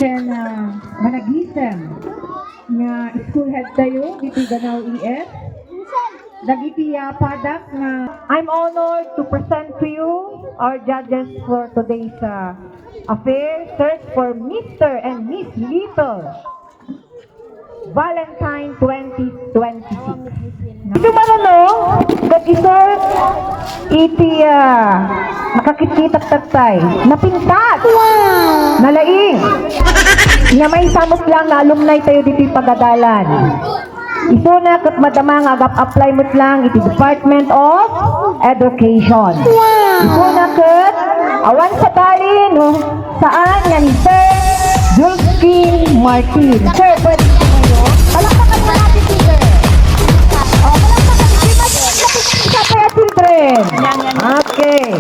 Sen managisem nga school head tayo dito Ganaw ES. Dagiti padak nga I'm honored to present to you our judges for today's affair search for Mr. and Miss Little Valentine 2026. Ito marunong, nag-isort, iti nakakitkitak tatay, napintat, nalaing, nga may samot lang na alumni tayo dito pagadalan. Ito na kat madama nga apply mo lang iti Department of Education. Ito na kat awan sa tali, no, saan yan, Sir Julskin Martin. Sir, pwede ko ngayon? Palakpakan mo natin, teacher. Palakpakan. Di ba, children? Okay.